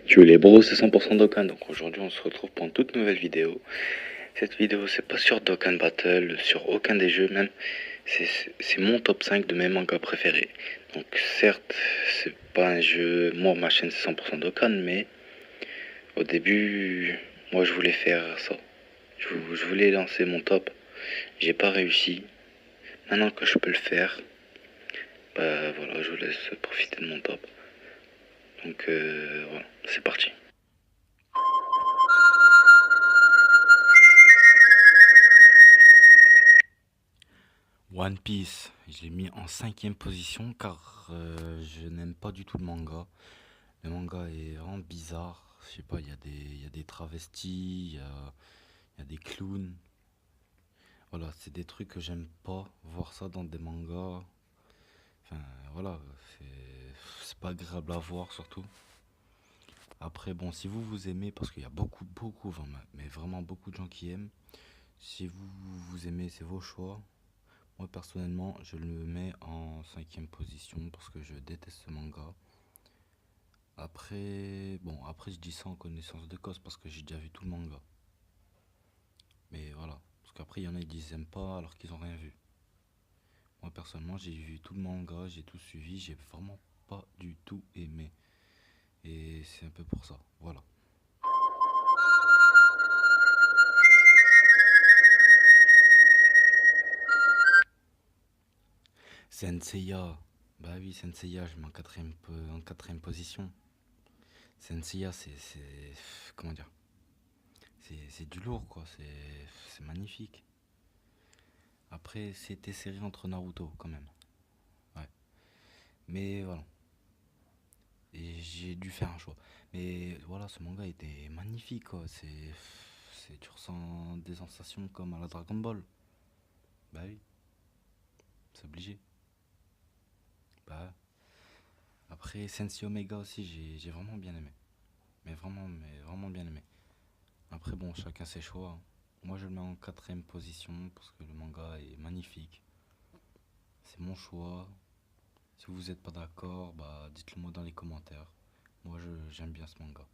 Tu les bros, c'est 100% Dokkan, donc aujourd'hui on se retrouve pour une toute nouvelle vidéo. Cette vidéo c'est pas sur Dokkan Battle, sur aucun des jeux même, c'est mon top 5 de mes mangas préférés. Donc certes, c'est pas un jeu, moi ma chaîne c'est 100% Dokkan, mais au début, moi je voulais faire ça. Je voulais lancer mon top, j'ai pas réussi. Maintenant que je peux le faire, bah voilà, je vous laisse profiter de mon top. Donc voilà, c'est parti. One Piece, je l'ai mis en cinquième position car je n'aime pas du tout le manga. Le manga est vraiment bizarre. Je sais pas, il y a des travestis, il y a des clowns. Voilà, c'est des trucs que j'aime pas voir ça dans des mangas. Enfin, voilà, c'est pas agréable à voir surtout. Après, bon, si vous aimez, parce qu'il y a beaucoup, mais vraiment beaucoup de gens qui aiment. Si vous aimez, c'est vos choix. Moi personnellement, je le mets en cinquième position parce que je déteste ce manga. Après je dis ça en connaissance de cause parce que j'ai déjà vu tout le manga. Mais voilà, parce qu'après il y en a qui disent qu'ils aiment pas alors qu'ils ont rien vu. Moi personnellement, j'ai vu tout le manga, j'ai tout suivi, j'ai vraiment pas du tout aimé. Et c'est un peu pour ça, voilà. Senseiya, bah oui, Senseiya, je mets en quatrième position. Senseiya, comment dire, c'est du lourd quoi, c'est magnifique. Après, c'était serré entre Naruto quand même. Ouais. Mais voilà. Et j'ai dû faire un choix. Mais voilà, ce manga était magnifique quoi. Tu ressens des sensations comme à la Dragon Ball. Bah oui, c'est obligé. Bah. Après, Sensei Omega aussi, j'ai vraiment bien aimé. Mais vraiment bien aimé. Après, bon, chacun ses choix, hein. Moi, je le mets en quatrième position parce que le manga est magnifique. C'est mon choix. Si vous n'êtes pas d'accord, bah dites-le moi dans les commentaires. J'aime bien ce manga.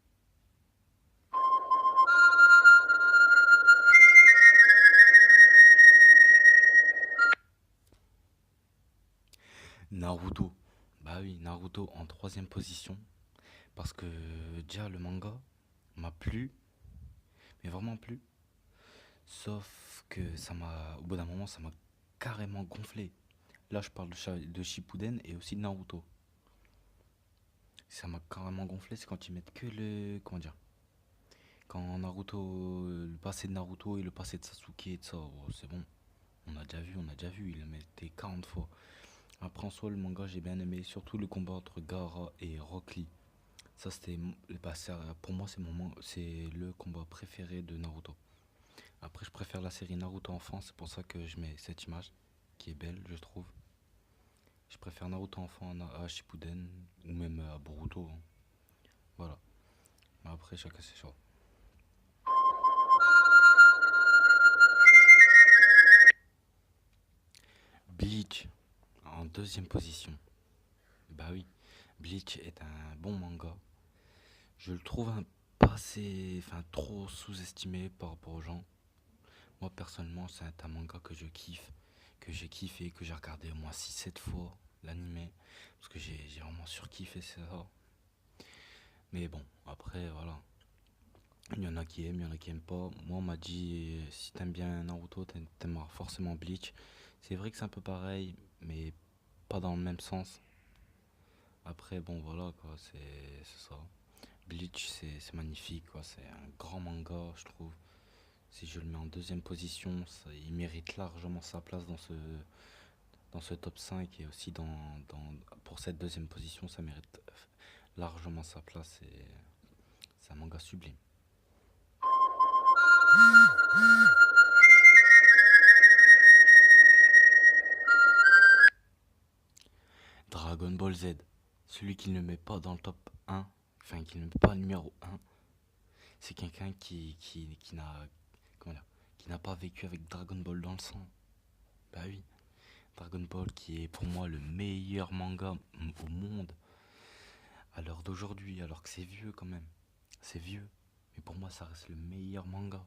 Naruto. Bah oui, Naruto en troisième position. Parce que déjà le manga m'a plu, mais vraiment plu. Sauf que au bout d'un moment, ça m'a carrément gonflé. Là, je parle de Shippuden et aussi de Naruto. Ça m'a carrément gonflé, c'est quand ils mettent que le. Comment dire? Quand Naruto. Le passé de Naruto et le passé de Sasuke et de ça, oh, c'est bon. On a déjà vu, il le mettait 40 fois. Après, en soi, le manga, j'ai bien aimé, surtout le combat entre Gaara et Rock Lee. Ça, pour moi, c'est le combat préféré de Naruto. Après, je préfère la série Naruto enfant, c'est pour ça que je mets cette image, qui est belle, je trouve. Je préfère Naruto enfant à Shippuden, ou même à Boruto, hein. Voilà. Mais après, chacun ses choix. Bleach, en deuxième position. Bah oui, Bleach est un bon manga. Je le trouve enfin, trop sous-estimé par rapport aux gens. Moi, personnellement, c'est un manga que je kiffe, que j'ai kiffé, que j'ai regardé au moins 6 7 fois l'animé, parce que j'ai vraiment surkiffé ça. Mais bon, après, voilà. Il y en a qui aiment, il y en a qui aiment pas. Moi, on m'a dit, si t'aimes bien Naruto, t'aimeras forcément Bleach. C'est vrai que c'est un peu pareil, mais pas dans le même sens. Après, bon, voilà, quoi, c'est ça. Bleach, c'est magnifique, quoi. C'est un grand manga, je trouve. Si je le mets en deuxième position, il mérite largement sa place dans ce top 5 et aussi pour cette deuxième position, ça mérite largement sa place et c'est un manga sublime. Dragon Ball Z, celui qui ne met pas dans le top 1, enfin qui ne met pas numéro 1, c'est quelqu'un comment dire, qui n'a pas vécu avec Dragon Ball dans le sang. Bah oui, Dragon Ball qui est pour moi le meilleur manga au monde à l'heure d'aujourd'hui, alors que c'est vieux quand même. c'est vieux, mais pour moi ça reste le meilleur manga.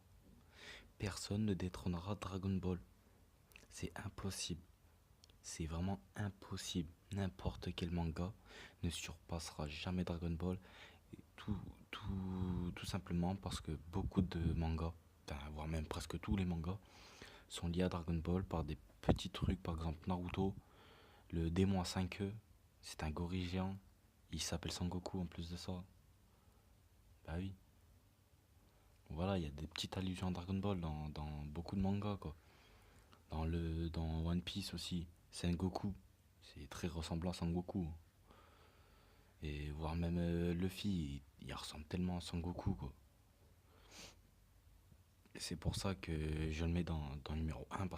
Personne ne détrônera Dragon Ball. C'est impossible. C'est vraiment impossible. N'importe quel manga ne surpassera jamais Dragon Ball. Tout, tout simplement parce que beaucoup de mangas, enfin, voire même presque tous les mangas, sont liés à Dragon Ball par des petits trucs. Par exemple, Naruto, le démon à 5 œufs, c'est un gorille géant. Il s'appelle Sangoku en plus de ça. Bah oui. Voilà, il y a des petites allusions à Dragon Ball dans beaucoup de mangas, quoi. Dans One Piece aussi, Sengoku, c'est très ressemblant à Sangoku. Et voire même Luffy, il ressemble tellement à Sangoku, quoi. Et c'est pour ça que je le mets dans le numéro 1 parce